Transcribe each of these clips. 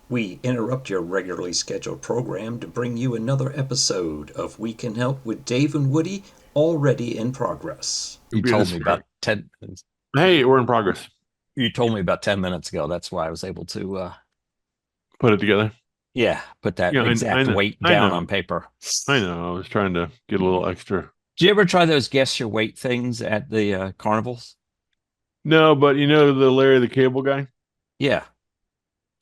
We interrupt your regularly scheduled program to bring you another episode of We Can Help with Dave and Woody, already in progress. You Be the told me spirit. about 10 Hey, we're in progress. you told me about 10 minutes ago. That's why I was able to Put it together. yeah, put that Yeah, I exact know. weight I down know. on paper. I know. I was trying to get a little extra. Do you ever try those guess your weight things at the carnivals? No, but you know the Larry the Cable Guy? Yeah.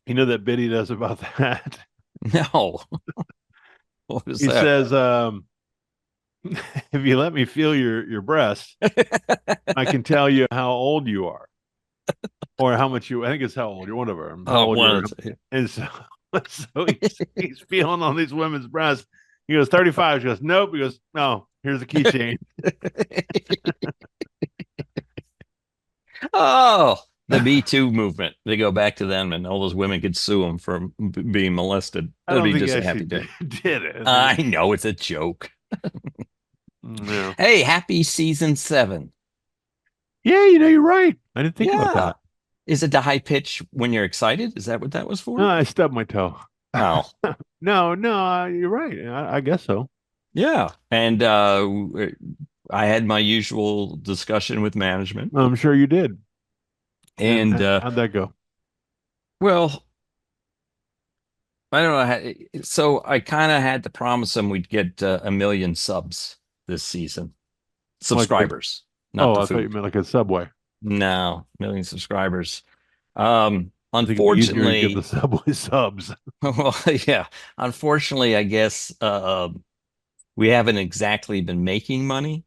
You know that bit he does about that? No. What was He that? says, if you let me feel your breast, I can tell you how old you are. Or how much you I think it's how old you're, whatever. How Oh, old you one are. of the, And so he's feeling on these women's breasts. He goes, 35. She goes, nope. He goes, no, here's a keychain. Oh, the Me Too movement. They go back to them, and all those women could sue them for being molested. I That'd don't be think he just a actually happy day. did it. I know it's a joke. No. Hey, happy season 7. Yeah, you're right. I didn't think about Yeah. that. Is it the high pitch when you're excited? Is that what that was No, for? I stubbed my toe. Oh, No, you're right. I guess so. yeah. And I had my usual discussion with management. I'm sure you did. And And how'd that go? well, I don't know. So I kind of had to promise them we'd get 1 million subs this season. Like a, Subscribers, not oh, the I thought you food. meant like a Subway. No, 1 million subscribers. I think it'd be easier to get the Unfortunately, Subway subs. well, yeah, unfortunately, I guess we haven't exactly been making money,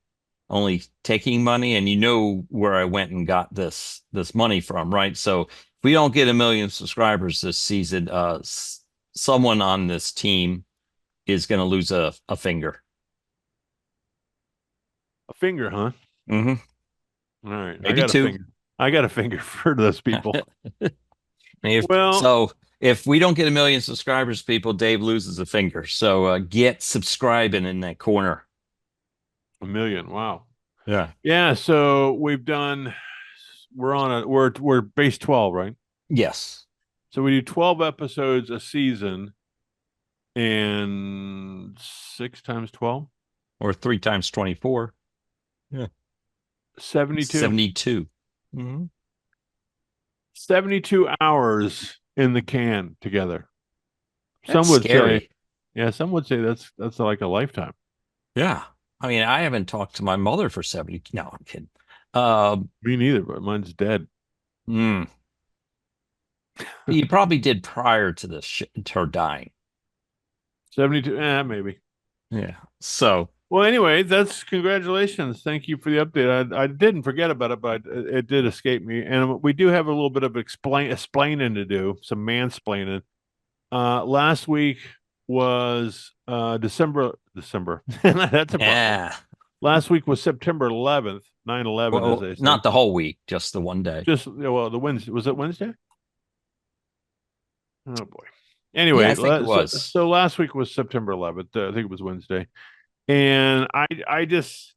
only taking money. And you know where I went and got this money from, right? So if we don't get 1 million subscribers this season, someone on this team is going to lose a finger. A finger, huh? Hmm. All right. I Maybe got a two. finger. I got a finger for those people. If Well, so, if we don't get 1 million subscribers, people, Dave loses a finger. So get subscribing in that corner. 1 million. Wow. Yeah. Yeah, so we're base 12, right? Yes. So we do 12 episodes a season and 6 times 12, Or 3 times 24. Yeah. 72. 72. Hmm. 72 hours in the can together. That's Some would say, scary. yeah, some would say that's like a lifetime. Yeah. I mean, I haven't talked to my mother for 70. No, I'm kidding. Um, Me neither, but mine's dead. mm, you probably did prior to this to her dying. 72, maybe. Yeah. So, Well, anyway, that's congratulations. Thank you for the update. I didn't forget about it, but it did escape me. And we do have a little bit of explaining to do, some mansplaining. Last week was December. That's a problem. yeah. Last week was September 11th, 9/11, as Well, they say. not the whole week, just the one day. Just well, the Wednesday, was it Wednesday? Oh boy. Yeah, I Anyway, think it so was. last week was September 11th. I think it was Wednesday. And I just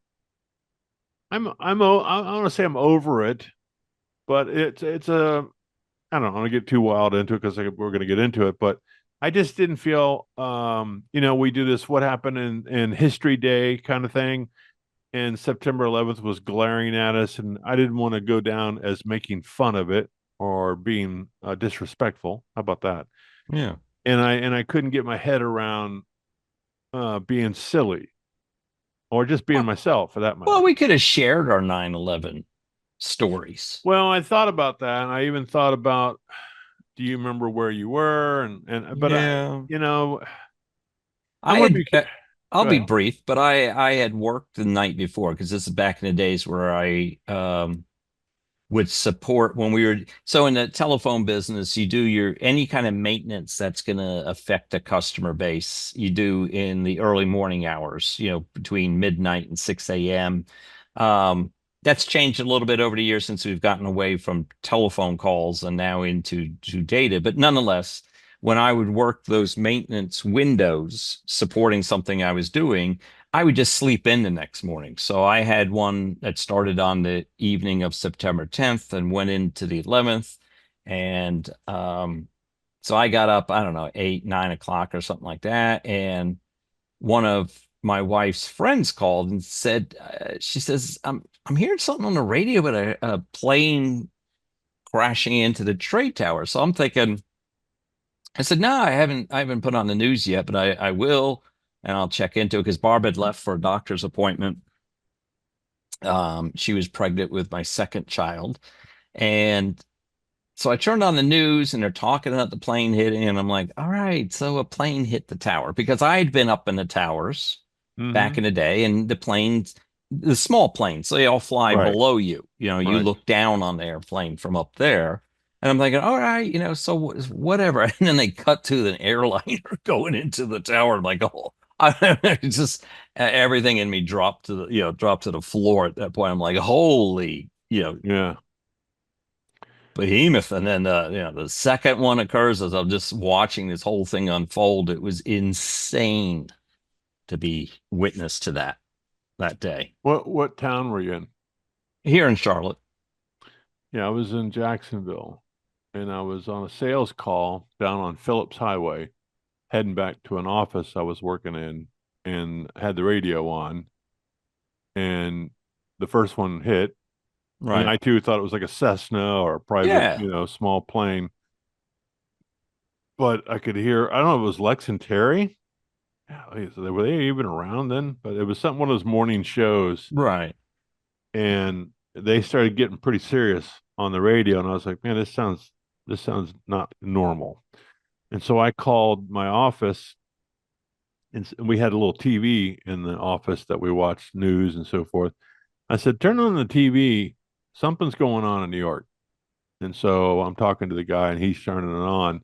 I want to say I'm over it, but it's a I don't want to get too wild into it because we're going to get into it, but I just didn't feel we do this what happened in History Day kind of thing, and September 11th was glaring at us, and I didn't want to go down as making fun of it or being disrespectful. How about that? Yeah. And I couldn't get my head around being silly or just being Well, myself for that well, matter. we could have shared our 9/11 stories. Well, I thought about that, and I even thought about, do you remember where you were? And but Yeah. I I want to had be. I'll Go be ahead. brief, but I had worked the night before because this is back in the days where I would support when we were so in the telephone business, you do your any kind of maintenance that's going to affect a customer base, you do in the early morning hours, between midnight and 6 a.m. Um, that's changed a little bit over the years since we've gotten away from telephone calls and now into to data. But nonetheless, when I would work those maintenance windows supporting something I was doing, I would just sleep in the next morning. So I had one that started on the evening of September 10th and went into the 11th. And So I got up, I don't know, 8, 9 o'clock or something like that. And one of my wife's friends called and said, she says, I'm hearing something on the radio about a plane crashing into the trade tower. So I'm thinking, I said, no, I haven't put on the news yet, but I will, and I'll check into it because Barb had left for a doctor's appointment. She was pregnant with my second child. And so I turned on the news and they're talking about the plane hitting, and I'm like, all right, so a plane hit the tower because I had been up in the towers back Hmm. in the day, and the planes, the small planes, they all fly Right. below you. You Right. look down on the airplane from up there. And I'm thinking, all right, so whatever. And then they cut to an airliner going into the tower. I'm like, oh, it's just everything in me dropped to the floor at that point. I'm like, holy, Yeah. behemoth. And then the second one occurs as I'm just watching this whole thing unfold. It was insane to be witness to that day What town were you in? here in Charlotte. Yeah, I was in Jacksonville, and I was on a sales call down on Phillips Highway, heading back to an office I was working in, and had the radio on, and the first one hit, and Right. I too thought it was like a Cessna or a private, Yeah. small plane, but I could hear, I don't know if it was Lex and Terry. Yeah, so were they even around then? But it was something, one of those morning shows, Right. and they started getting pretty serious on the radio, and I was like, man, this sounds not normal. And so I called my office, and we had a little TV in the office that we watched news and so forth. I said, turn on the TV. Something's going on in New York. And so I'm talking to the guy, and he's turning it on,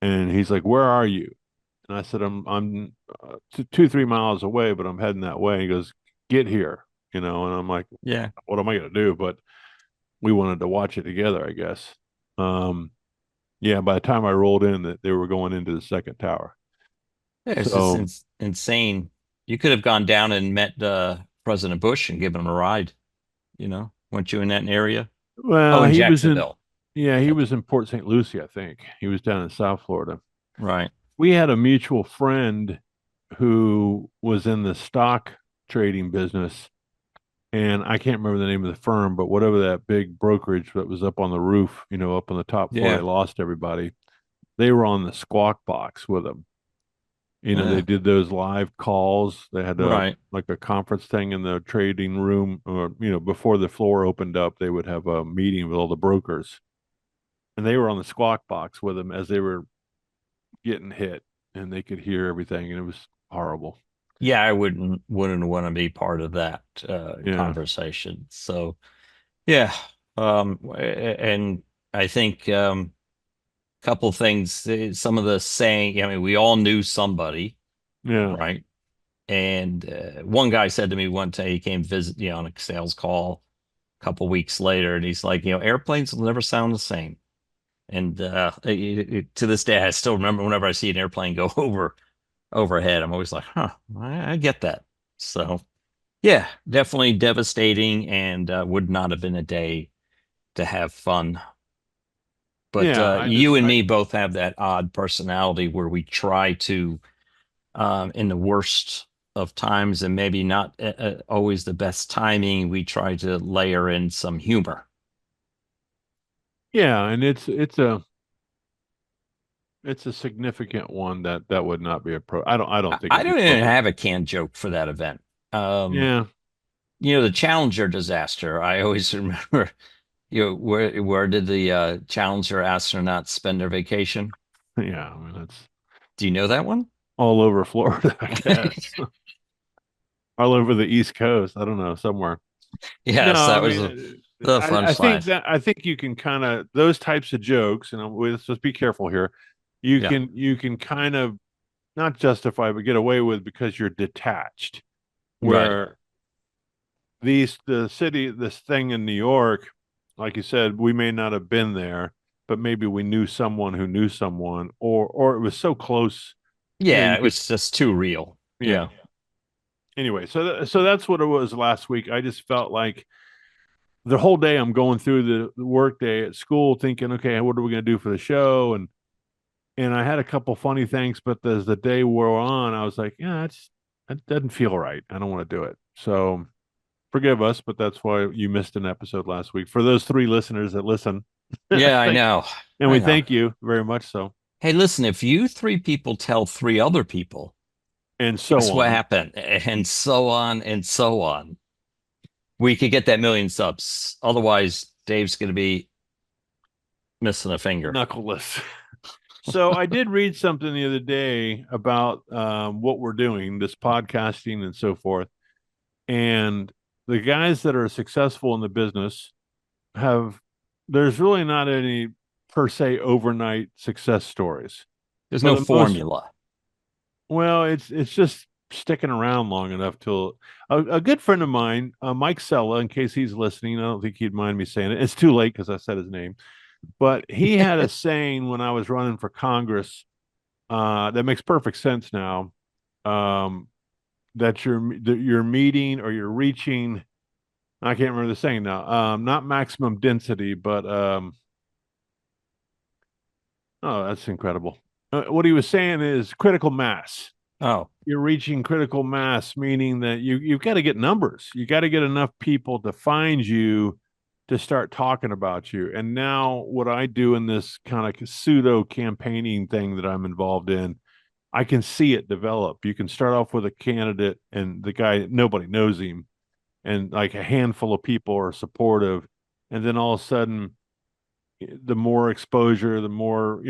and he's like, where are you? And I said, I'm 2, 3 miles away, but I'm heading that way. He goes, get here, and I'm like, Yeah. what am I going to do? But we wanted to watch it together, I guess. Um, yeah, by the time I rolled in, that they were going into the second tower. Yeah, it's just So, insane. You could have gone down and met President Bush and given him a ride, weren't you in that area? Oh, well, in he was in, Jacksonville. yeah, he That- was in Port St. Lucie, I think. He was down in South Florida. Right. We had a mutual friend who was in the stock trading business, and I can't remember the name of the firm, but whatever that big brokerage that was up on the roof, up on the top floor, they Yeah. lost everybody. They were on the Squawk Box with him. They Yeah. did those live calls. They had Right. like a conference thing in the trading room, or before the floor opened up, they would have a meeting with all the brokers, and they were on the Squawk Box with them as they were getting hit, and they could hear everything, and it was horrible. Yeah, I wouldn't want to be part of that Yeah, conversation. So, yeah. And I think couple things, some of the saying, I mean, we all knew somebody, yeah, right? And one guy said to me one day, he came visit, on a sales call a couple weeks later, and he's like, airplanes will never sound the same. And to this day, I still remember whenever I see an airplane go overhead, I'm always like, huh, I get that. So, yeah, definitely devastating, and would not have been a day to have fun. But yeah. you and me both have that odd personality where we try to, in the worst of times and maybe not always the best timing, we try to layer in some humor. Yeah, and it's a significant one that would not be I don't think I it'd be don't even appropriate. have a canned joke for that event. Um, Yeah, the Challenger disaster. I always remember, where did the Challenger astronauts spend their vacation? yeah. I mean, that's Do you know that one? all over Florida, I guess. All over the East Coast. I don't know, somewhere. No, Yes, I that was a, mean, the fun I think slide. you can kind of, those types of jokes, and let's just be careful here. Yeah, You can kind of not justify, but get away with, because you're detached. right. Where this thing in New York, like you said, we may not have been there, but maybe we knew someone who knew someone, or it was so close. Yeah, You it could, was just too real. yeah. Yeah. Anyway, so that's what it was last week. I just felt like the whole day I'm going through the work day at school thinking, okay, what are we going to do for the show? And and I had a couple funny things, but as the day wore on, I was like, yeah, that doesn't feel right. I don't want to do it. So forgive us, but that's why you missed an episode last week. For those 3 listeners that listen, Yeah, I thank, know. and I we know. thank you very much. So, Hey, listen, if you 3 people tell 3 other people, and so guess what on. happened? And so on and so on. We could get that million subs. Otherwise, Dave's going to be missing a finger. Knuckleless. So I did read something the other day about what we're doing, this podcasting and so forth. And the guys that are successful in the business there's really not any per se overnight success stories. There's For no the most, formula. well, it's just sticking around long enough till a good friend of mine, Mike Sella, in case he's listening, I don't think he'd mind me saying it. It's too late because I said his name, but he had a saying when I was running for Congress that makes perfect sense now. Um, that you're meeting or you're reaching. I can't remember the saying now. Not maximum density, but oh, that's incredible. What he was saying is critical mass. Oh, You're reaching critical mass, meaning that you've got to get numbers. You got to get enough people to find you to start talking about you. And now, what I do in this kind of pseudo campaigning thing that I'm involved in, I can see it develop. You can start off with a candidate, and the guy nobody knows him, and like a handful of people are supportive, and then all of a sudden, the more exposure, the more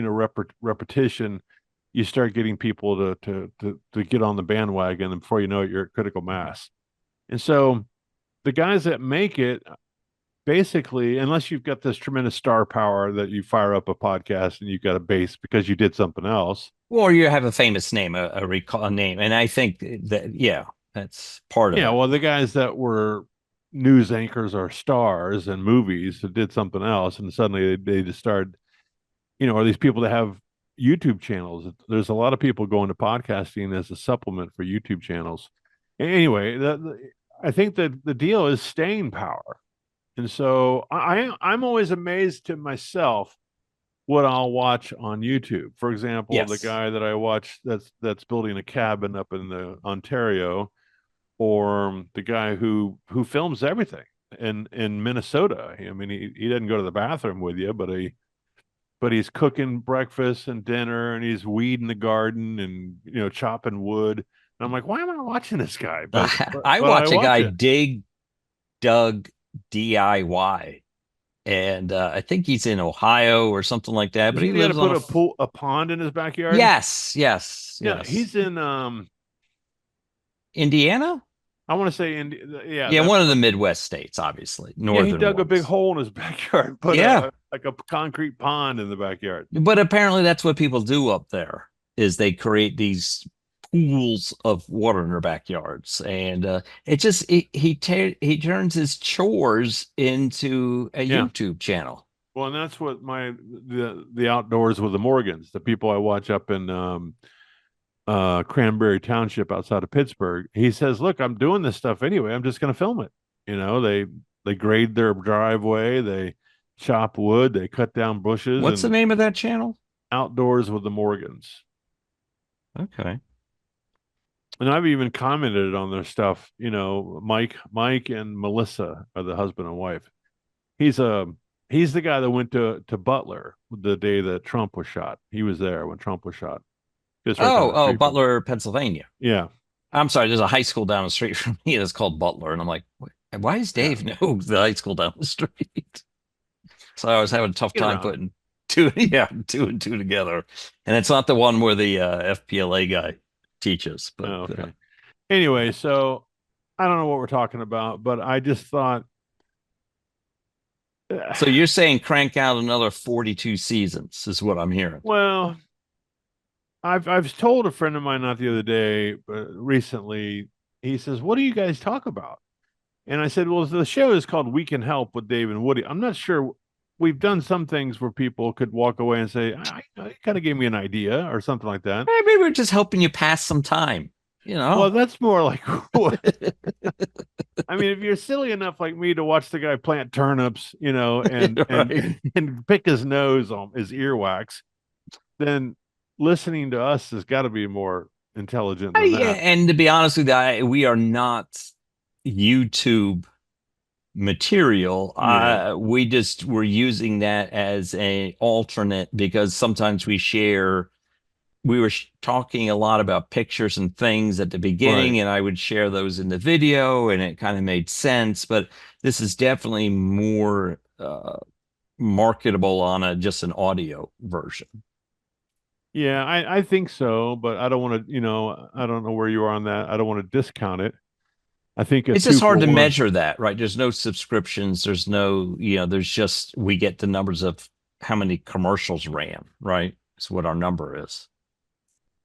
repetition, you start getting people to get on the bandwagon, and before you know it, you're at critical mass. And so the guys that make it, basically, unless you've got this tremendous star power that you fire up a podcast and you've got a base because you did something else. or you have a famous name, a recall name, and I think that yeah, that's part of Yeah, it. well, the guys that were news anchors or stars in movies that did something else, and suddenly they just started, or these people that have YouTube channels. There's a lot of people going to podcasting as a supplement for YouTube channels. Anyway, I think that the deal is staying power. And so I'm always amazed to myself what I'll watch on YouTube. For example, the Yes. guy that I watch that's building a cabin up in the Ontario, or the guy who films everything in Minnesota. I mean, he doesn't go to the bathroom with you, but he's cooking breakfast and dinner, and he's weeding the garden, and chopping wood. And I'm like, why am I watching this guy? I But I watch a watch guy it. dig Doug DIY, and I think he's in Ohio or something like that, Is but he he the guy to lives on put a a pond in his backyard? yes, yes, Yeah, yes. he's in Indiana? I want to say in yeah, Yeah, that one of the Midwest states, obviously, yeah, he northern dug a big ones. hole in his backyard, put Yeah, like a concrete pond in the backyard. but apparently that's what people do up there is they create these pools of water in their backyards, and he turns his chores into a Yeah. YouTube channel. Well, and that's what the outdoors with the Morgans, the people I watch up in Cranberry Township outside of Pittsburgh. He says, "Look, I'm doing this stuff anyway. I'm just going to film it." They grade their driveway, they chop wood, they cut down bushes, What's the and name of that channel? outdoors with the Morgans. Okay. And I've even commented on their stuff. Mike and Melissa are the husband and wife. He's a he's the guy that went to Butler the day that Trump was shot. He was there when Trump was shot. Just right down the Oh, street from him. Butler, Pennsylvania. Yeah. I'm sorry, there's a high school down the street from me that's called Butler, and I'm like, why does Yeah. Dave know the high school down the street? So I was having a tough Get time around. putting two and two together. And it's not the one where the FPLA guy teaches, but Oh, okay. Anyway, so I don't know what we're talking about, but I just thought. so you're saying crank out another 42 seasons is what I'm hearing. Well, I've told a friend of mine not the other day, but recently. He says, "What do you guys talk about?" And I said, "Well, the show is called We Can Help with Dave and Woody." I'm not sure. We've done some things where people could walk away and say, "I kind of gave me an idea," or something like that. Maybe we're just helping you pass some time, Well, that's more like what. I mean, if you're silly enough like me to watch the guy plant turnips, and Right. and pick his nose on his earwax, then listening to us has got to be more intelligent than Yeah, that. and to be honest with you, we are not YouTube material. Yeah. We're using that as a alternate because sometimes we were talking a lot about pictures and things at the Right. beginning, and I would share those in the video, and it kind of made sense. But this is definitely more marketable on just an audio version. Yeah, I think so, but I don't want to, I don't know where you are on that. I don't want to discount it. I think a It's two just for hard to one. measure that, right? There's no subscriptions. There's no, there's just, we get the numbers of how many commercials ran, right? It's what our number is.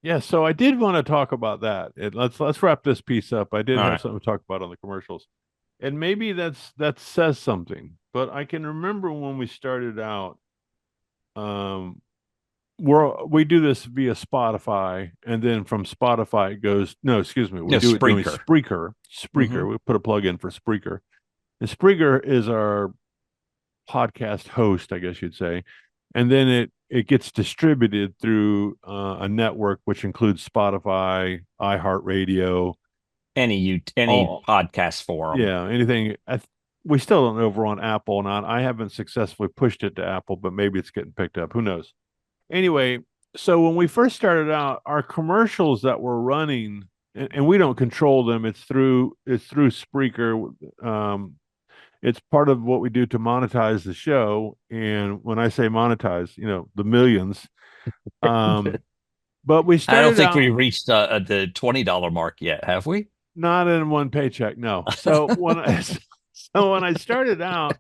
Yeah, so I did want to talk about that. Let's wrap this piece up. I did All have right. something to talk about on the commercials. And maybe that says something, but I can remember when we started out, um, we do this via Spotify, and then from Spotify it goes, no, excuse me, we Yeah, do it doing Spreaker. Spreaker. Hmm. We put a plug in for Spreaker. And Spreaker is our podcast host, I guess you'd say. And then it gets distributed through a network which includes Spotify, iHeartRadio, Any all podcast forum. yeah, anything. We still don't know if we're on Apple or not. I haven't successfully pushed it to Apple, but maybe it's getting picked up. Who knows? Anyway, so when we first started out, our commercials that were running, and we don't control them. It's through Spreaker. It's part of what we do to monetize the show. And when I say monetize, the millions. Um, but we I don't started think out we reached the $20 mark yet, have we? not in one paycheck, no. So when I started out,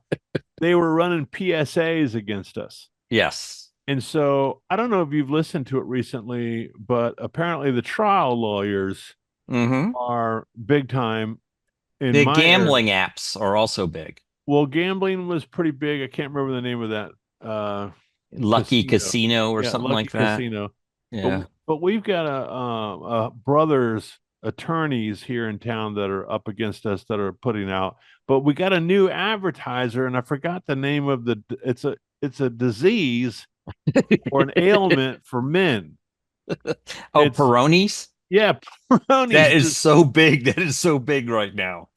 they were running PSAs against us. Yes. And so I don't know if you've listened to it recently, but apparently the trial lawyers Hmm. are big time in The my area. gambling apps are also big. Well, gambling was pretty big. I can't remember the name of that Lucky Casino or Yeah, something Lucky like that. Casino. Yeah. But we've got a brothers attorneys here in town that are up against us that are putting out. But we got a new advertiser, and I forgot the name of the. It's a disease or an ailment for men. Oh, It's Peroni's? yeah, That Peroni's. is so big. That is so big right now.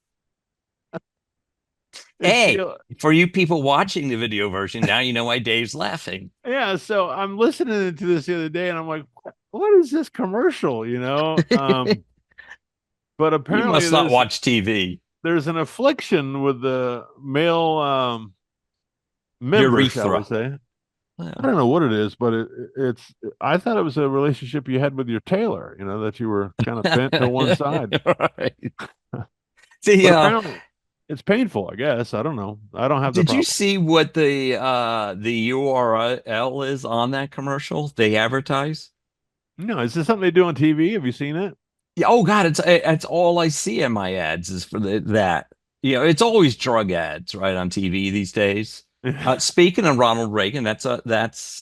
It's Hey, for you people watching the video version, now you know why Dave's laughing. yeah. So I'm listening to this the other day, and I'm like, what is this commercial? But You apparently must not watch TV. there's an affliction with the male member, shall we Urethra. say? I Yeah. don't know what it is, but it's. I thought it was a relationship you had with your tailor. That you were kind of bent to one side. Right. See, But apparently, it's painful. I guess I don't know. I don't have the did you problem. see what the URL is on that commercial? They advertise. No, is this something they do on TV? Have you seen it? Yeah, oh God, it's all I see in my ads is for that. It's always drug ads, right, on TV these days. Speaking of Ronald Reagan, that's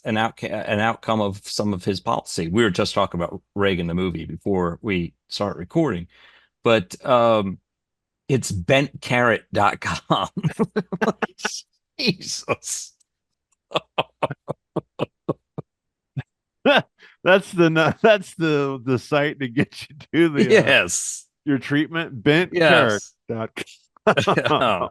an outcome of some of his policy. We were just talking about Reagan the movie before we start recording, but it's bentcarrot.com. Jesus. That's the site to get you to the Yes. your treatment bentcarrot.com. Yes.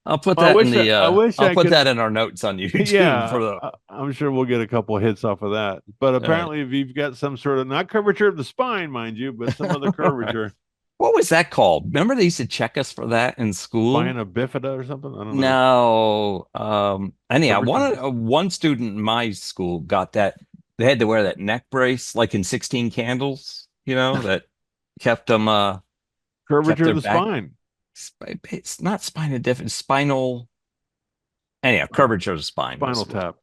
I'll put Well, that in the I wish I'll I put could. that in our notes on YouTube Yeah, for the I'm sure we'll get a couple of hits off of that. But apparently, if you've got some sort of not curvature of the spine, mind you, but some other curvature, What was that called? Remember they used to check us for that in school? spina bifida or something. I don't know. No. Anyhow, Curvature. one student in my school got that. They had to wear that neck brace, like in 16 Candles, that kept them kept Curvature their of the back. spine. It's not spinal different, spinal. Anyhow, curvature of the spine. Spinal tap.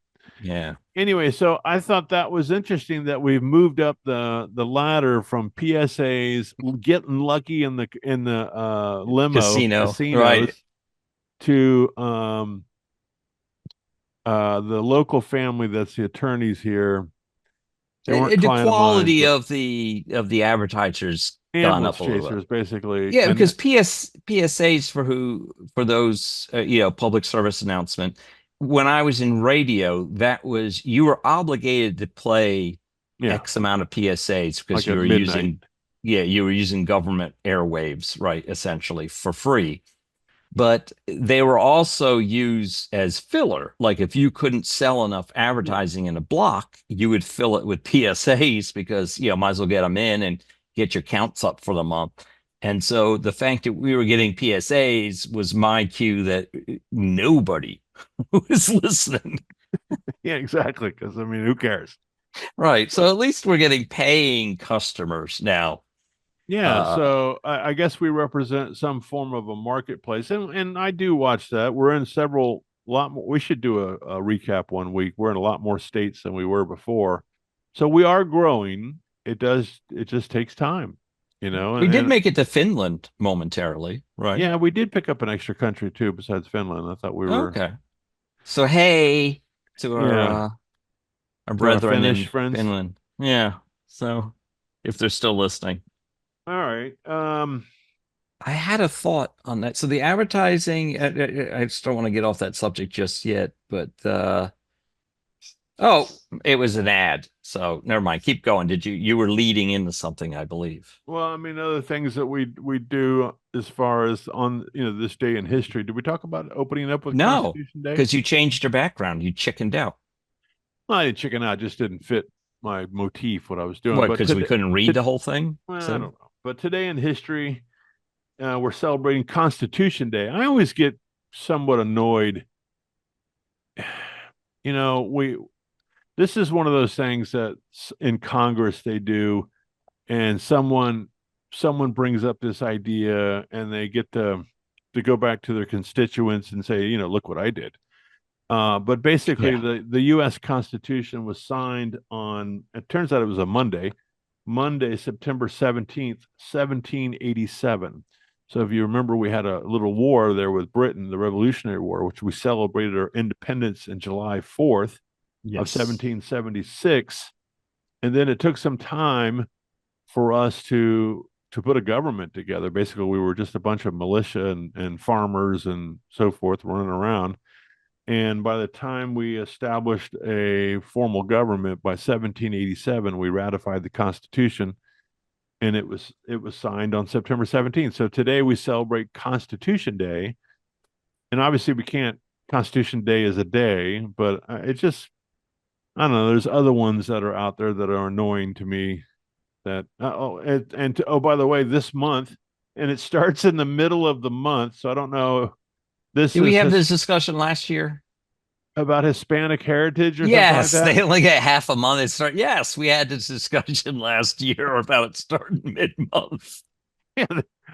Yeah. Anyway, so I thought that was interesting that we've moved up the ladder from PSAs, getting lucky in the limo Casino, casinos right. to the local family that's the attorneys here. They weren't The client of mine, quality but of the advertisers gone ambulance up a little bit. chasers, basically. Yeah, And because PSAs for those public service announcement. When I was in radio, that was you were obligated to play Yeah, X amount of PSAs because like you at were midnight. you were using government airwaves, right, essentially for free. But they were also used as filler. Like if you couldn't sell enough advertising in a block, you would fill it with PSAs because, might as well get them in and get your counts up for the month. And so the fact that we were getting PSAs was my cue that nobody was listening. Yeah, exactly. Because I mean, who cares? Right. So at least we're getting paying customers now. Yeah, Uh, so I guess we represent some form of a marketplace, and I do watch that. We're in several lot more. We should do a recap one week. We're in a lot more states than we were before, so we are growing. It does. It just takes time, we did and make it to Finland momentarily, right? yeah, we did pick up an extra country too besides Finland. I thought we were, Okay. So hey to yeah, our to our brethren Finnish in friends. Finland. Yeah. So if they're still listening. All right. I had a thought on that. So the advertising, I just don't want to get off that subject just yet, but oh, it was an ad. So never mind. Keep going. You were leading into something, I believe. Well, I mean, other things that we do as far as on this day in history. Did we talk about opening up with No, Constitution Day? because you changed your background. You chickened out. Well, I didn't chicken out; just didn't fit my motif what I was doing. What, But because we today, couldn't read the whole thing? well, I So don't know. But today in history, we're celebrating Constitution Day. I always get somewhat annoyed. We this is one of those things that in Congress they do, and someone brings up this idea, and they get to go back to their constituents and say, look what I did. But basically, yeah. the U.S. Constitution was signed on. It turns out it was a Monday, September 17th, 1787. So if you remember, we had a little war there with Britain, the Revolutionary War, which we celebrated our independence in July 4th of Yes. 1776, and then it took some time for us to put a government together. Basically, we were just a bunch of militia and farmers and so forth running around. And by the time we established a formal government by 1787, we ratified the Constitution, and it was signed on September 17th. So today we celebrate Constitution Day, and obviously we can't. Constitution Day is a day, but it just I don't know. There's other ones that are out there that are annoying to me. That oh, by the way, this month, and it starts in the middle of the month, so I don't know. This Did we is have this discussion last year? about Hispanic heritage or something like Yes, that. they only get half a month. It start. Yes, we had this discussion last year about it starting mid-month. Yeah.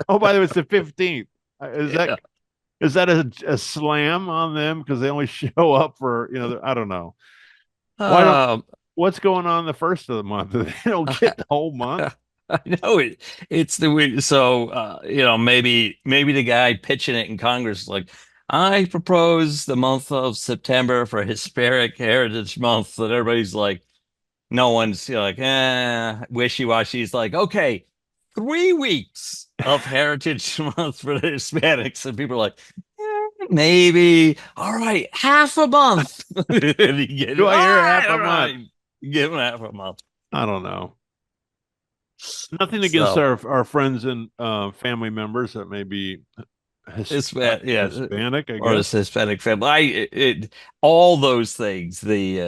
Oh, by the way, it's the 15th. Is Yeah. that a slam on them because they only show up for I don't know. Why don't Um, What's going on the first of the month? They don't get the whole month. I know it's the weird. So maybe the guy pitching it in Congress is like, I propose the month of September for Hispanic Heritage Month, and everybody's like, no one's like, wishy-washy. He's like, okay, 3 weeks of Heritage Month for the Hispanics, and people are like, maybe. All right, half a month. And you get, Do I hear all half right, a all month? right. Give him half a month. I don't know. Nothing against So our friends and family members that may be Yeah, Hispanic, I or guess. this Hispanic family. All those things. We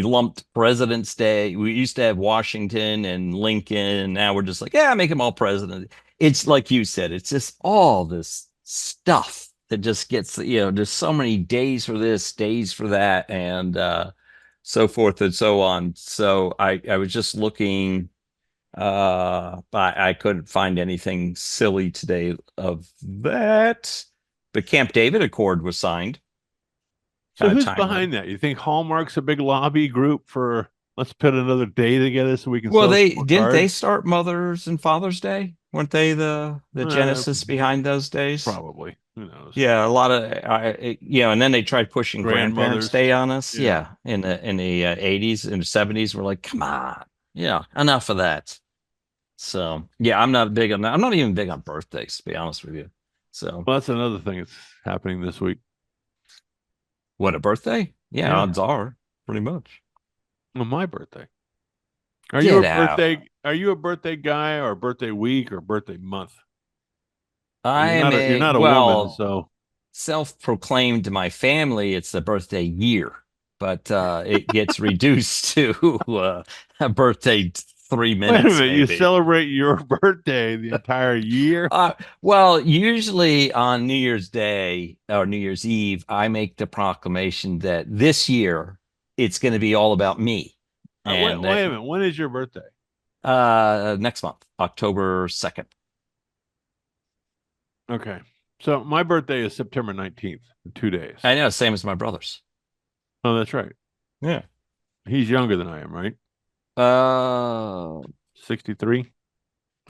lumped President's Day. We used to have Washington and Lincoln. Now we're just like, yeah, make them all president. It's like you said. It's just all this stuff that just gets. There's so many days for this, days for that, and so forth and so on. So I was just looking. I couldn't find anything silly today of that. The Camp David Accord was signed. So Kind of who's timely. behind that? You think Hallmark's a big lobby group for let's put another day together so we can Well, sell some they more didn't they cards? start Mother's and Father's Day? Weren't they the Uh, genesis behind those days? Probably. Who knows? Yeah, a lot of and then they tried pushing Grandparents' Grandmothers. Day on us. Yeah. Yeah, in the 80s and 70s, we're like, come on, yeah, enough of that. So yeah, I'm not big on that. I'm not even big on birthdays, to be honest with you. So Well, that's another thing that's happening this week. what, a birthday? Yeah, Yeah. odds are pretty much. On my birthday. Are you a Get out. birthday? Are you a birthday guy or a birthday week or birthday month? I am You're a, not a woman, well, so self-proclaimed to my family, it's the birthday year, but it gets reduced to a birthday 3 wait a minutes, minute. You maybe. celebrate your birthday the entire year? Well, usually on New Year's Day or New Year's Eve, I make the proclamation that this year it's going to be all about me. Wait, And wait a minute. When is your birthday? next month, October 2nd. Okay. So my birthday is September 19th, in 2 days. I know, same as my brother's. Oh, that's right. Yeah. He's younger than I am, right? Uh, 63.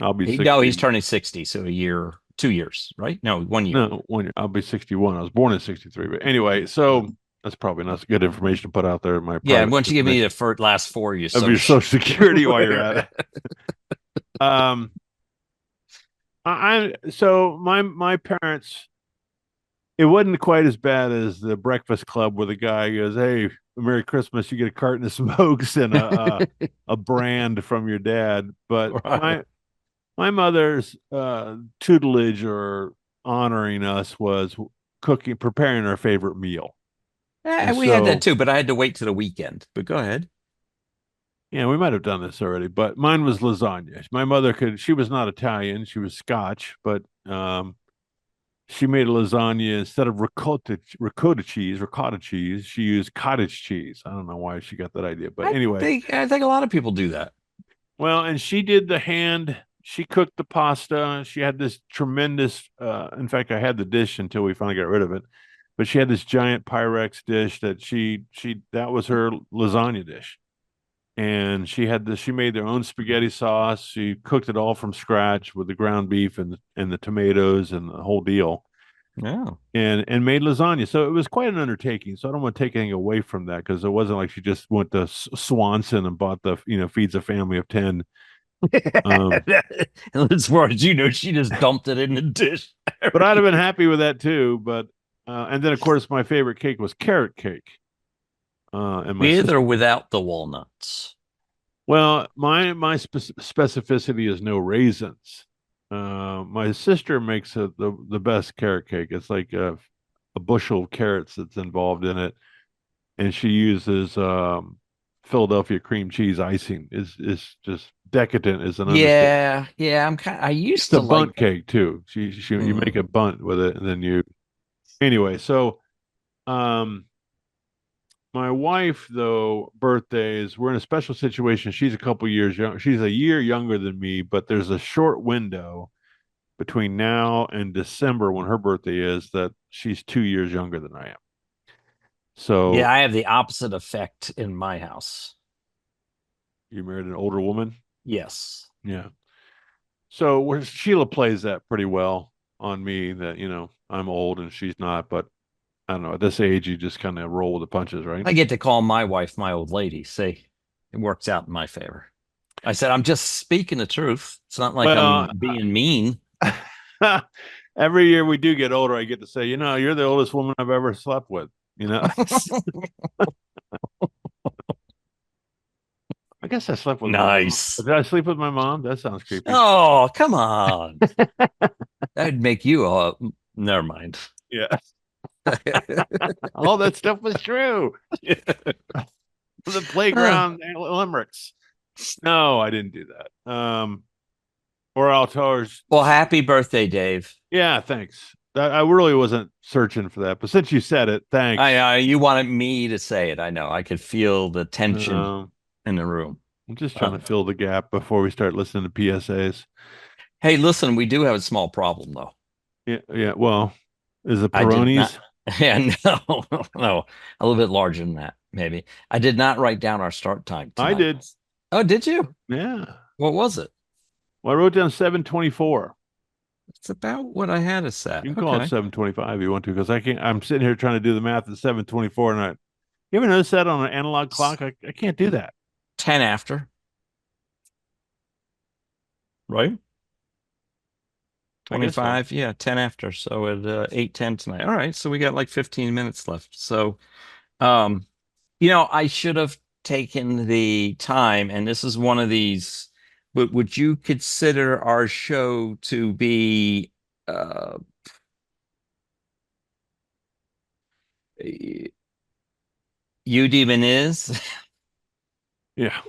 I'll be no, 60. he's turning 60, so a year, 2 years, right? No, 1 year. No, 1 year. I'll be 61. I was born in 63. But anyway, so that's probably not good information to put out there in my Yeah, private once you give me information the last four of your of your social. social security while you're at it. Um, so my parents, it wasn't quite as bad as the Breakfast Club where the guy goes, "Hey, Merry Christmas, you get a carton of smokes and a brand from your dad." But Right. my mother's tutelage or honoring us was preparing our favorite meal. And We had that so, too, but I had to wait to the weekend. But go ahead. yeah, we might have done this already, but mine was lasagna. My mother she was not Italian, she was Scotch, but she made a lasagna instead of ricotta cheese, she used cottage cheese. I don't know why she got that idea, but anyway. I think a lot of people do that. Well, and she did she cooked the pasta. She had this tremendous, in fact, I had the dish until we finally got rid of it. But she had this giant Pyrex dish that that was her lasagna dish. And she made their own spaghetti sauce. She cooked it all from scratch with the ground beef and the tomatoes and the whole deal. Yeah. And made lasagna. So it was quite an undertaking. So I don't want to take anything away from that because it wasn't like she just went to Swanson and bought feeds a family of 10. As far as you know, she just dumped it in the dish. But I'd have been happy with that too. But and then of course my favorite cake was carrot cake. And With or without the walnuts. Well, my specificity is no raisins. My sister makes the best carrot cake. It's like a bushel of carrots that's involved in it, and she uses Philadelphia cream cheese icing. Is just decadent as an understatement. Yeah. I It's used a to bunt like. cake too. You make a bunt with it, and then you anyway. So, my wife though birthdays we're in a special situation. She's a couple years young. She's a year younger than me, but there's a short window between now and December when her birthday is that she's 2 years younger than I am. Yeah, So I have the opposite effect in my house. you married an older woman? Yes. Yeah. So where Sheila plays that pretty well on me that, I'm old and she's not, but I don't know. At this age, you just kind of roll with the punches, right? I get to call my wife my old lady. See, it works out in my favor. I said, I'm just speaking the truth. It's not like I'm Well, being mean. every year we do get older, I get to say, you're the oldest woman I've ever slept with. I guess I slept with my mom. Nice. Did I sleep with my mom? That sounds creepy. Oh, come on. That'd make you never mind. Yeah. All that stuff was true. The playground limericks. No, I didn't do that. Or I'll tell her. Well, happy birthday, Dave. Yeah, thanks. I really wasn't searching for that, but since you said it, thanks. You wanted me to say it. I know. I could feel the tension in the room. I'm just trying to fill the gap before we start listening to PSAs. Hey, listen, we do have a small problem though. Yeah. Well, is it Peronis? Yeah, no, no, a little bit larger than that, maybe. I did not write down our start time tonight. I did. Oh, did you? Yeah. What was it? Well, I wrote down 7:24. It's about what I had us at. You can call it 7:25 if you want to, because I can't. I'm sitting here trying to do the math at 7:24, and you ever notice that on an analog clock? I can't do that. 10 after. Right? 25, so. Yeah, 10 after. So at 8:10 tonight. All right, so we got like 15 minutes left. So I should have taken the time, and this is one of these, but would you consider our show to be you demon is? Yeah.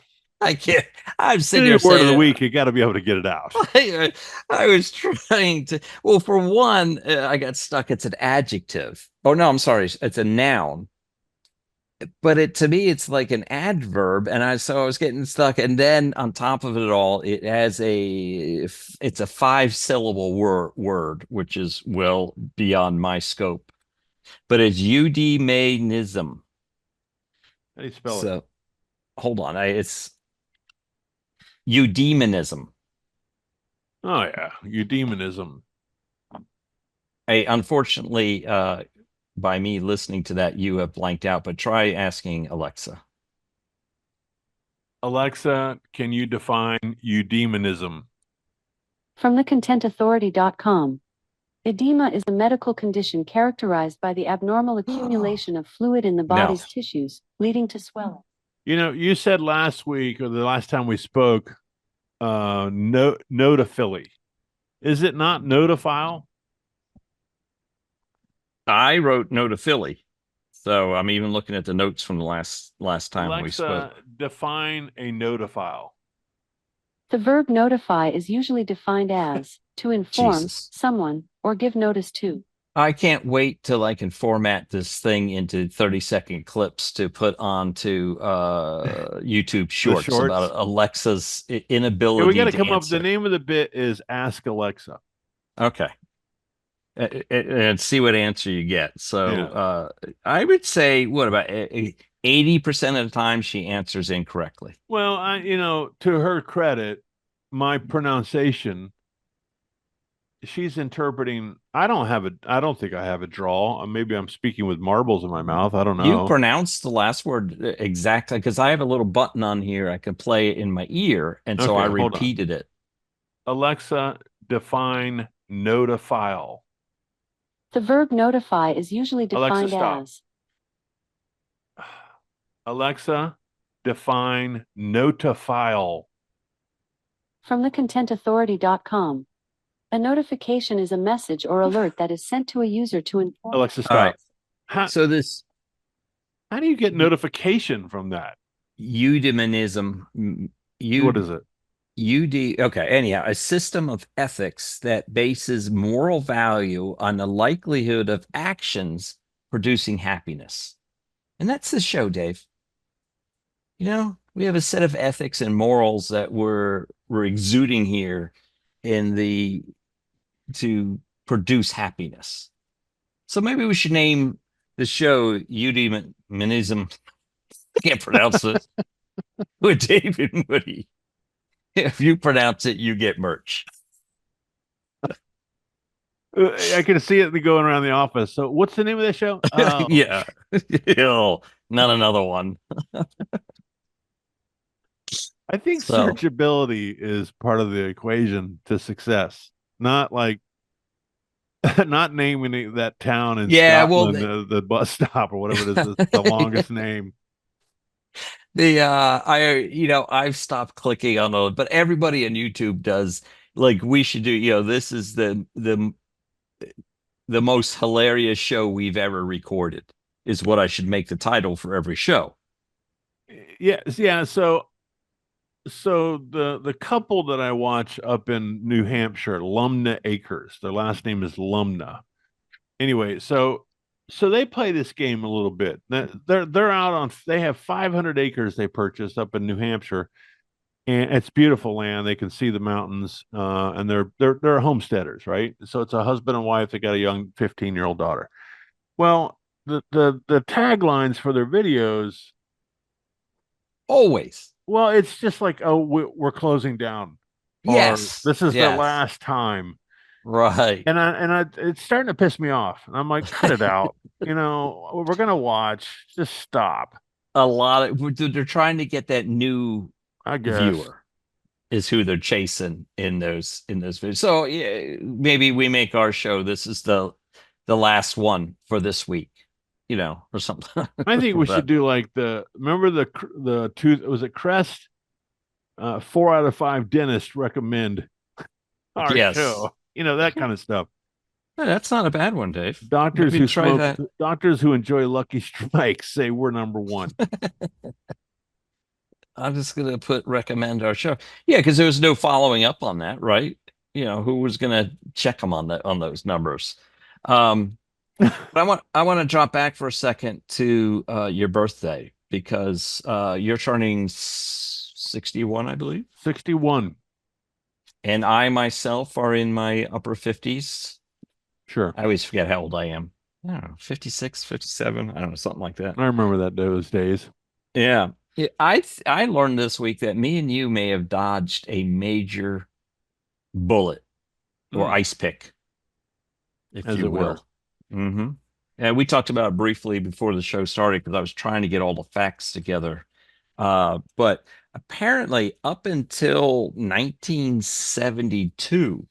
I can't. I'm sitting Your there word of the saying week, you got to be able to get it out. I was trying to. Well, for one, I got stuck. It's an adjective. Oh no, I'm sorry. It's a noun. But to me, it's like an adverb, and I was getting stuck. And then on top of it all, it has it's a 5-syllable word, which is well beyond my scope. But it's eudemonism. How do you spell it? So hold on, it's eudemonism. Oh yeah, eudemonism. Unfortunately, by me listening to that, you have blanked out. But try asking Alexa. Alexa, can you define eudemonism? From thecontentauthority.com. Edema is a medical condition characterized by the abnormal accumulation of fluid in the body's tissues, leading to swelling. You know, you said last week or the last time we spoke, notophily. Is it not notophile? I wrote notophily, so I'm even looking at the notes from the last time Alexa, we spoke. Define a notophile. The verb notify is usually defined as to inform Jesus. someone or give notice to. I can't wait till I can format this thing into 30-second clips to put onto YouTube shorts about Alexa's inability we got to to come up. answer. The name of the bit is Ask Alexa. Okay. And see what answer you get. So I would say, what about 80% of the time she answers incorrectly? Well, to her credit, my pronunciation, she's interpreting. I don't think I have a drawl. Maybe I'm speaking with marbles in my mouth. I don't know. You pronounce the last word exactly, because I have a little button on here. I can play it in my ear. And so I repeated it. Alexa, define notophile. The verb notify is usually defined as. Alexa, define notophile. From thecontentauthority.com. A notification is a message or alert that is sent to a user to inform. Alexa, stop. Right. How do you get notification from that? Eudemonism. What is it? Okay, anyhow, a system of ethics that bases moral value on the likelihood of actions producing happiness. And that's the show, Dave. You know, we have a set of ethics and morals that we're exuding here to produce happiness. So maybe we should name the show Eudemonism. I can't pronounce it. With David Woody. If you pronounce it, you get merch. I can see it going around the office. So what's the name of the show? Yeah. Not another one. I think searchability is part of the equation to success. Not like not naming that town in Scotland, the bus stop or whatever it is, the longest name. I've stopped clicking on those, but everybody on YouTube does. Like, we should do, this is the most hilarious show we've ever recorded is what I should make the title for every show. Yes, yeah. So the couple that I watch up in New Hampshire, Lumna Acres, their last name is Lumna. Anyway, so they play this game a little bit. They're out on. They have 500 acres they purchased up in New Hampshire, and it's beautiful land. They can see the mountains, and they're homesteaders, right? So it's a husband and wife. They got a young 15-year-old daughter. Well, the taglines for their videos always. Well, it's just like, oh, we're closing down. Yes, this is the last time. Right. And it's starting to piss me off. And I'm like, cut it out. We're gonna watch. Just stop. They're trying to get that new viewer is who they're chasing in those videos. So maybe we make our show. This is the last one for this week. or something. I think we But, should do like remember the tooth, was it Crest? 4 out of 5 dentists recommend our yes. show. That kind of stuff. Hey, that's not a bad one, Dave. Doctors Maybe who try smoke, that. doctors who enjoy Lucky Strikes say we're number one. I'm just gonna recommend our show. Yeah, because there was no following up on that, right? Who was gonna check them on those numbers? But I want to drop back for a second to your birthday because you're turning 61, I believe, 61. and I myself are in my upper 50s. Sure. I always forget how old I am. I don't know, 56, 57. I don't know, something like that. I remember those days. Yeah. I learned this week that me and you may have dodged a major bullet or ice pick, if As you it were. will. Mm-hmm. And we talked about it briefly before the show started because I was trying to get all the facts together. But apparently, up until 1972,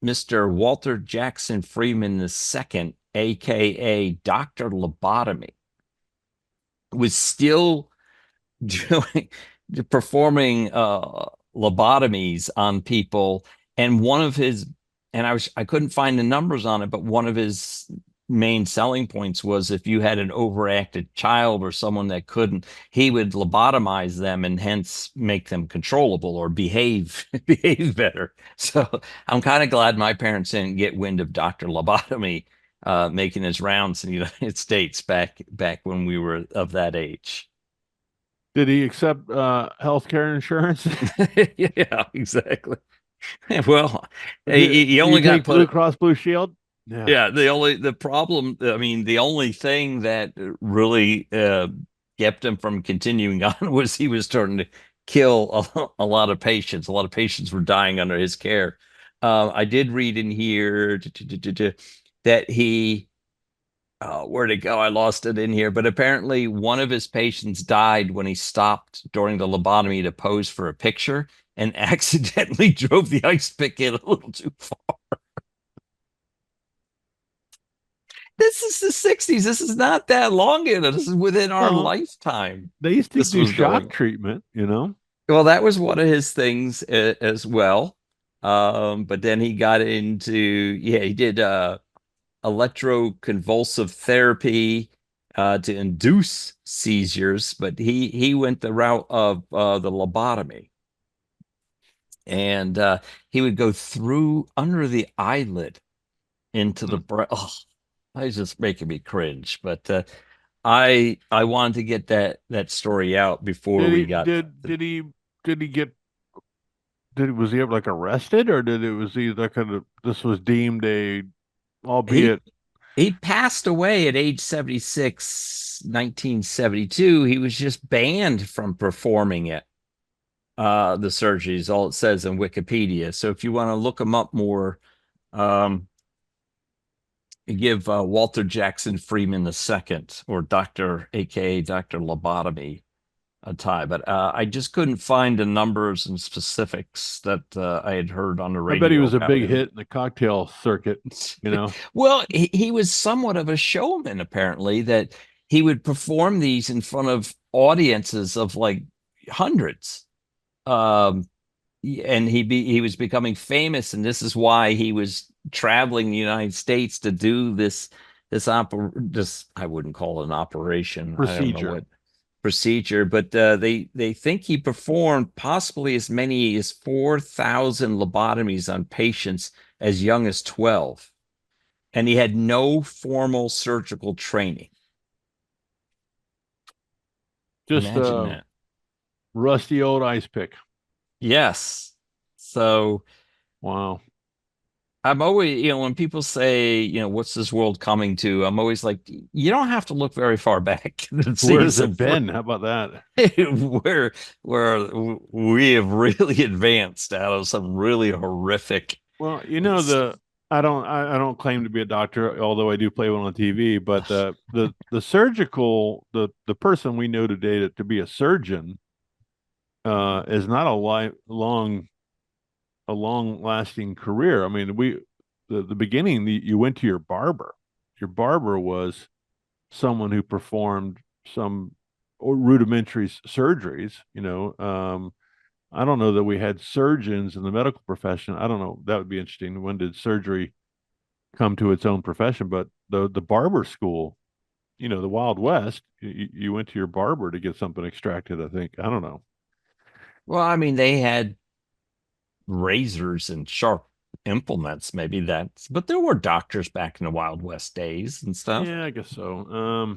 Mr. Walter Jackson Freeman II, aka Dr. Lobotomy, was still performing lobotomies on people, and I couldn't find the numbers on it, but one of his main selling points was if you had an overactive child or someone that couldn't, he would lobotomize them and hence make them controllable or behave better. So I'm kind of glad my parents didn't get wind of Dr. Lobotomy making his rounds in the United States back when we were of that age. Did he accept healthcare insurance? Yeah, exactly. Well, Did he only you got take Blue Cross Blue Shield? Yeah, the problem, I mean, the only thing that really kept him from continuing on was he was starting to kill a lot of patients. A lot of patients were dying under his care. I did read in here that he, where'd it go? I lost it in here, but apparently one of his patients died when he stopped during the lobotomy to pose for a picture and accidentally drove the ice pick in a little too far. This is the 60s. This is not that long ago. This is within our lifetime. They used to This do was shock going. treatment, Well, that was one of his things as well. But then he got into, he did electroconvulsive therapy to induce seizures, but he went the route of the lobotomy. And he would go through under the eyelid into the brain. Oh, it's just making me cringe. But I wanted to get that story out before we got. Did he get? Was he ever like arrested, or was he like this was deemed albeit he passed away at age 76, 1972. He was just banned from performing it. The surgeries, all it says in Wikipedia. So if you want to look him up more, give Walter Jackson Freeman II or Dr. aka Dr. Lobotomy a tie, but I just couldn't find the numbers and specifics that I had heard on the radio. I bet he was a big hit in the cocktail circuit, Well, he was somewhat of a showman, apparently, that he would perform these in front of audiences of like hundreds. And he was becoming famous, and this is why he was traveling the United States to do this I wouldn't call it an operation. Procedure. I don't know what procedure, but they think he performed possibly as many as 4,000 lobotomies on patients as young as 12, and he had no formal surgical training. Just imagine that. Rusty old ice pick. Yes. So, wow. I'm always, when people say, what's this world coming to? I'm always like, you don't have to look very far back. Where's it been? How about that? where we have really advanced out of some really horrific. Well, I don't claim to be a doctor, although I do play one on TV. But the surgical, the person we know today to be a surgeon, is not a long lasting career. I mean, the beginning, you went to your barber. Your barber was someone who performed some rudimentary surgeries. I don't know that we had surgeons in the medical profession. I don't know. That would be interesting. When did surgery come to its own profession? But the barber school, the Wild West, you went to your barber to get something extracted, I think. I don't know. Well, I mean, they had razors and sharp implements, maybe but there were doctors back in the Wild West days and stuff. Yeah, I guess so.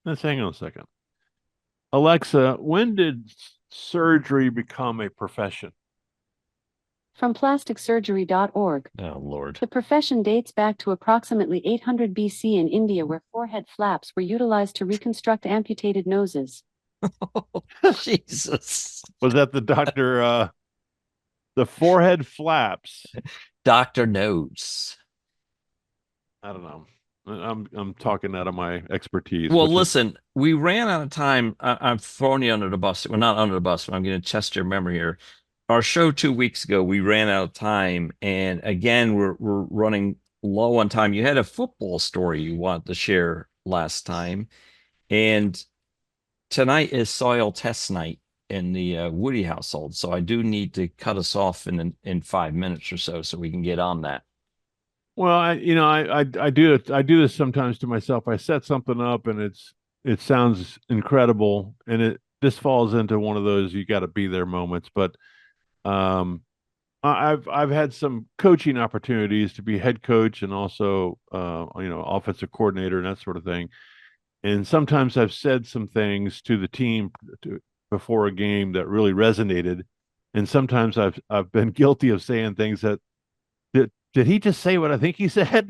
Let's hang on a second. Alexa, when did surgery become a profession? From plasticsurgery.org. Oh, Lord. The profession dates back to approximately 800 BC in India, where forehead flaps were utilized to reconstruct amputated noses. Jesus. Was that the doctor, the forehead flaps? Dr. Knows. I don't know. I'm talking out of my expertise. Well, listen, we ran out of time. I'm throwing you under the bus. Well, not under the bus, but I'm going to test your memory here. Our show 2 weeks ago, we ran out of time, and again, we're running low on time. You had a football story you wanted to share last time, and tonight is soil test night in the Woody household, so I do need to cut us off in 5 minutes or so we can get on that. Well, I do this sometimes to myself. I set something up and it sounds incredible, and this falls into one of those you got to be there moments. But I've had some coaching opportunities to be head coach and also offensive coordinator and that sort of thing. And sometimes I've said some things to the team before a game that really resonated, and sometimes I've been guilty of saying things that did he just say what I think he said?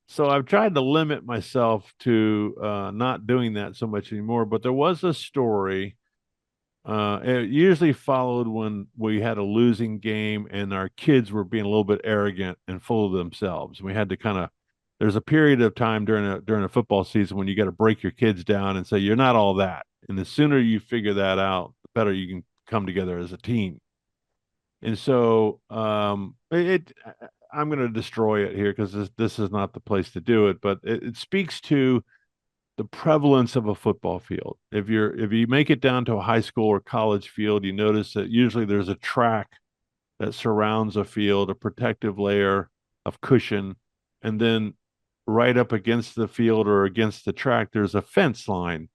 So I've tried to limit myself to not doing that so much anymore. But there was a story. It usually followed when we had a losing game and our kids were being a little bit arrogant and full of themselves. We had to there's a period of time during a football season when you got to break your kids down and say, you're not all that. And the sooner you figure that out, the better you can come together as a team. And so I'm going to destroy it here because this is not the place to do it. But it speaks to the prevalence of a football field. If you make it down to a high school or college field, you notice that usually there's a track that surrounds a field, a protective layer of cushion, and then right up against the field or against the track, there's a fence line.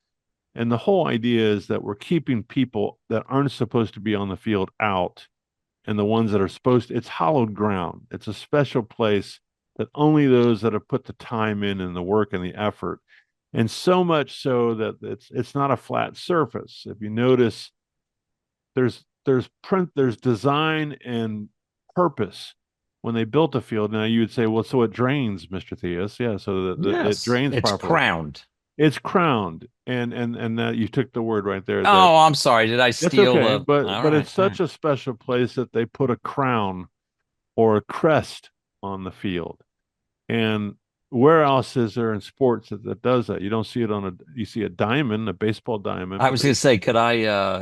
And the whole idea is that we're keeping people that aren't supposed to be on the field out, and the ones that are supposed to. It's hallowed ground. It's a special place that only those that have put the time in and the work and the effort. And so much so that it's not a flat surface. If you notice, there's design and purpose when they built a field. Now you would say, well, so it drains, Mr. Theus. Yeah, so that it drains it's properly. Crowned. It's crowned, and that you took the word right there. Oh, I'm sorry. Did I steal? That's okay, but it's such a special place that they put a crown or a crest on the field. And where else is there in sports that does that? You don't see it you see a diamond, a baseball diamond. I was going to say, could I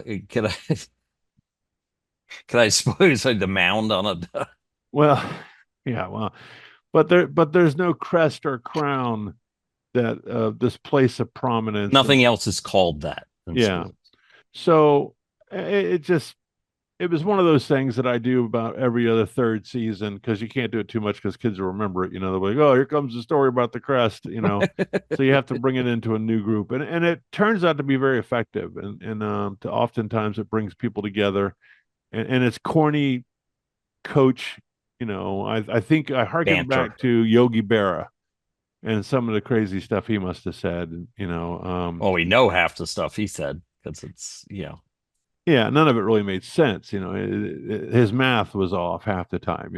suppose like the mound on it? Well, yeah, well, but there's no crest or crown that this place of prominence. Nothing else is called that. Yeah. Sports. So it was one of those things that I do about every other third season, because you can't do it too much because kids will remember it. They're like, oh, here comes the story about the crest, So you have to bring it into a new group. And it turns out to be very effective. And oftentimes it brings people together. And it's corny coach, I think I harken back to Yogi Berra and some of the crazy stuff he must have said, Well, we know half the stuff he said because it's, Yeah, none of it really made sense. His math was off half the time.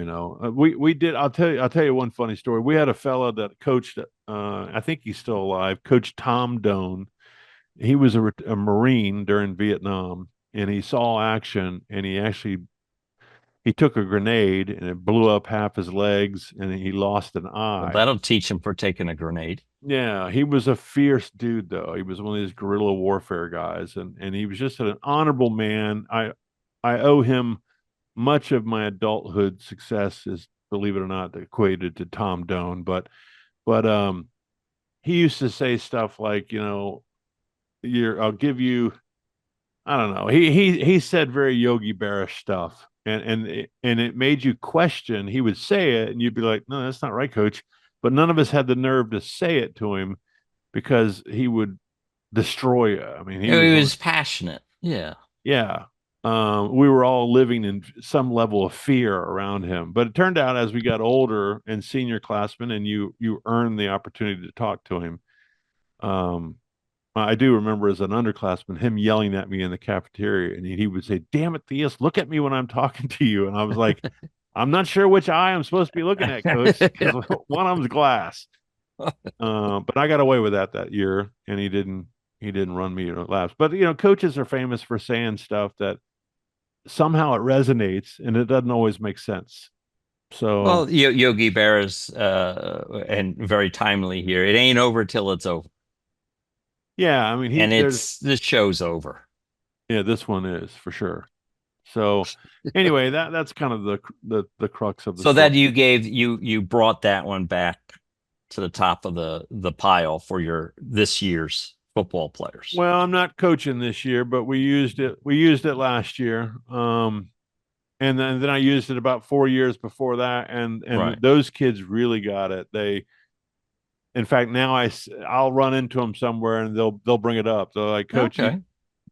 We did. I'll tell you one funny story. We had a fellow that coached. I think he's still alive. Coach Tom Doan. He was a Marine during Vietnam, and he saw action. And he took a grenade and it blew up half his legs, and he lost an eye. Well, that'll teach him for taking a grenade. Yeah, he was a fierce dude, though. He was one of these guerrilla warfare guys, and he was just an honorable man. I owe him much of my adulthood success is believe it or not, equated to Tom Doan, but he used to say stuff like, I'll give you, I don't know. He said very Yogi Bearish stuff, and it made you question. He would say it, and you'd be like, "No, that's not right, Coach." But none of us had the nerve to say it to him because he would destroy you. I mean, He was passionate. Yeah. yeah. We were all living in some level of fear around him. But it turned out as we got older and senior classmen, and you earned the opportunity to talk to him. I do remember as an underclassman him yelling at me in the cafeteria, and he would say, "Damn it, Theus, look at me when I'm talking to you." And I was like, "I'm not sure which eye I'm supposed to be looking at, Coach, because one of them's glass." But I got away with that year, and he didn't run me laps. But coaches are famous for saying stuff that somehow it resonates, and it doesn't always make sense. So, Well, Yogi Berra's and very timely here. It ain't over till it's over. yeah, I mean, this show's over. Yeah, this one is for sure. So, anyway, that's kind of the crux of the. So that you brought that one back to the top of the pile for this year's football players. Well, I'm not coaching this year, but we used it last year. And then I used it about 4 years before that, and Right. those kids really got it. In fact, now I'll run into them somewhere, and they'll bring it up. They're like, "Coach, Okay.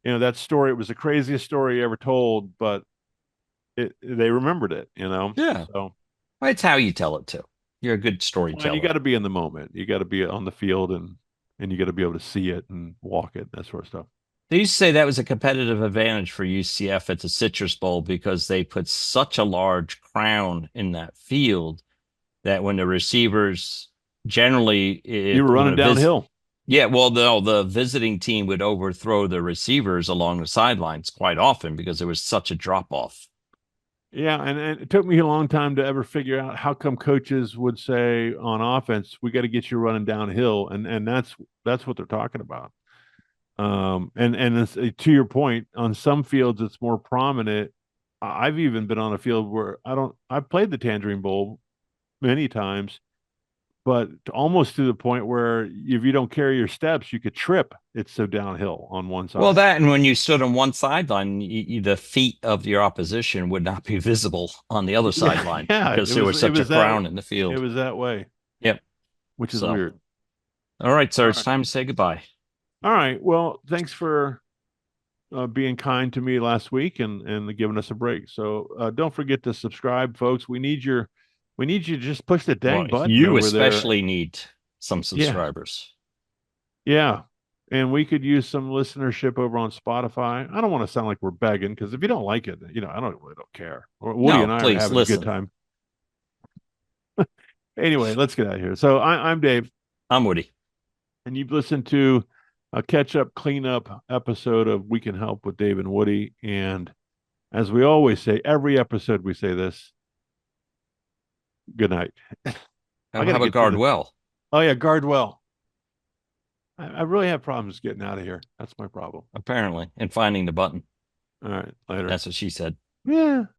that story, it was the craziest story ever told, but they remembered it, Yeah. So Well, it's how you tell it too. You're a good storyteller. and you got to be in the moment. You got to be on the field, and you got to be able to see it and walk it, that sort of stuff. They used to say that was a competitive advantage for UCF at the Citrus Bowl because they put such a large crown in that field that when the receivers generally You were running downhill. Yeah, well, the visiting team would overthrow the receivers along the sidelines quite often because there was such a drop off. Yeah, and it took me a long time to ever figure out how come coaches would say on offense, "We got to get you running downhill," and that's what they're talking about. And it's, to your point, on some fields it's more prominent. I've even been on a field where I've played the Tangerine Bowl many times, but almost to the point where if you don't carry your steps, you could trip. It's so downhill on one side. Well, that and when you stood on one sideline, the feet of your opposition would not be visible on the other sideline because there was such a crown in the field. It was that way. Yep. Which is weird. All right, sir. It's time to say goodbye. All right. Well, thanks for being kind to me last week and giving us a break. So don't forget to subscribe, folks. We need you to just push the dang button. You especially need some subscribers. Yeah. And we could use some listenership over on Spotify. I don't want to sound like we're begging, because if you don't like it, I really don't care. Woody and I are having a good time. Anyway, let's get out of here. So I'm Dave. I'm Woody. And you've listened to a catch-up, clean-up episode of We Can Help with Dave and Woody. And as we always say, every episode we say this. Good night. How about guard well? Oh, yeah, guard well. I really have problems getting out of here. That's my problem. Apparently. And finding the button. All right, later. That's what she said. Yeah.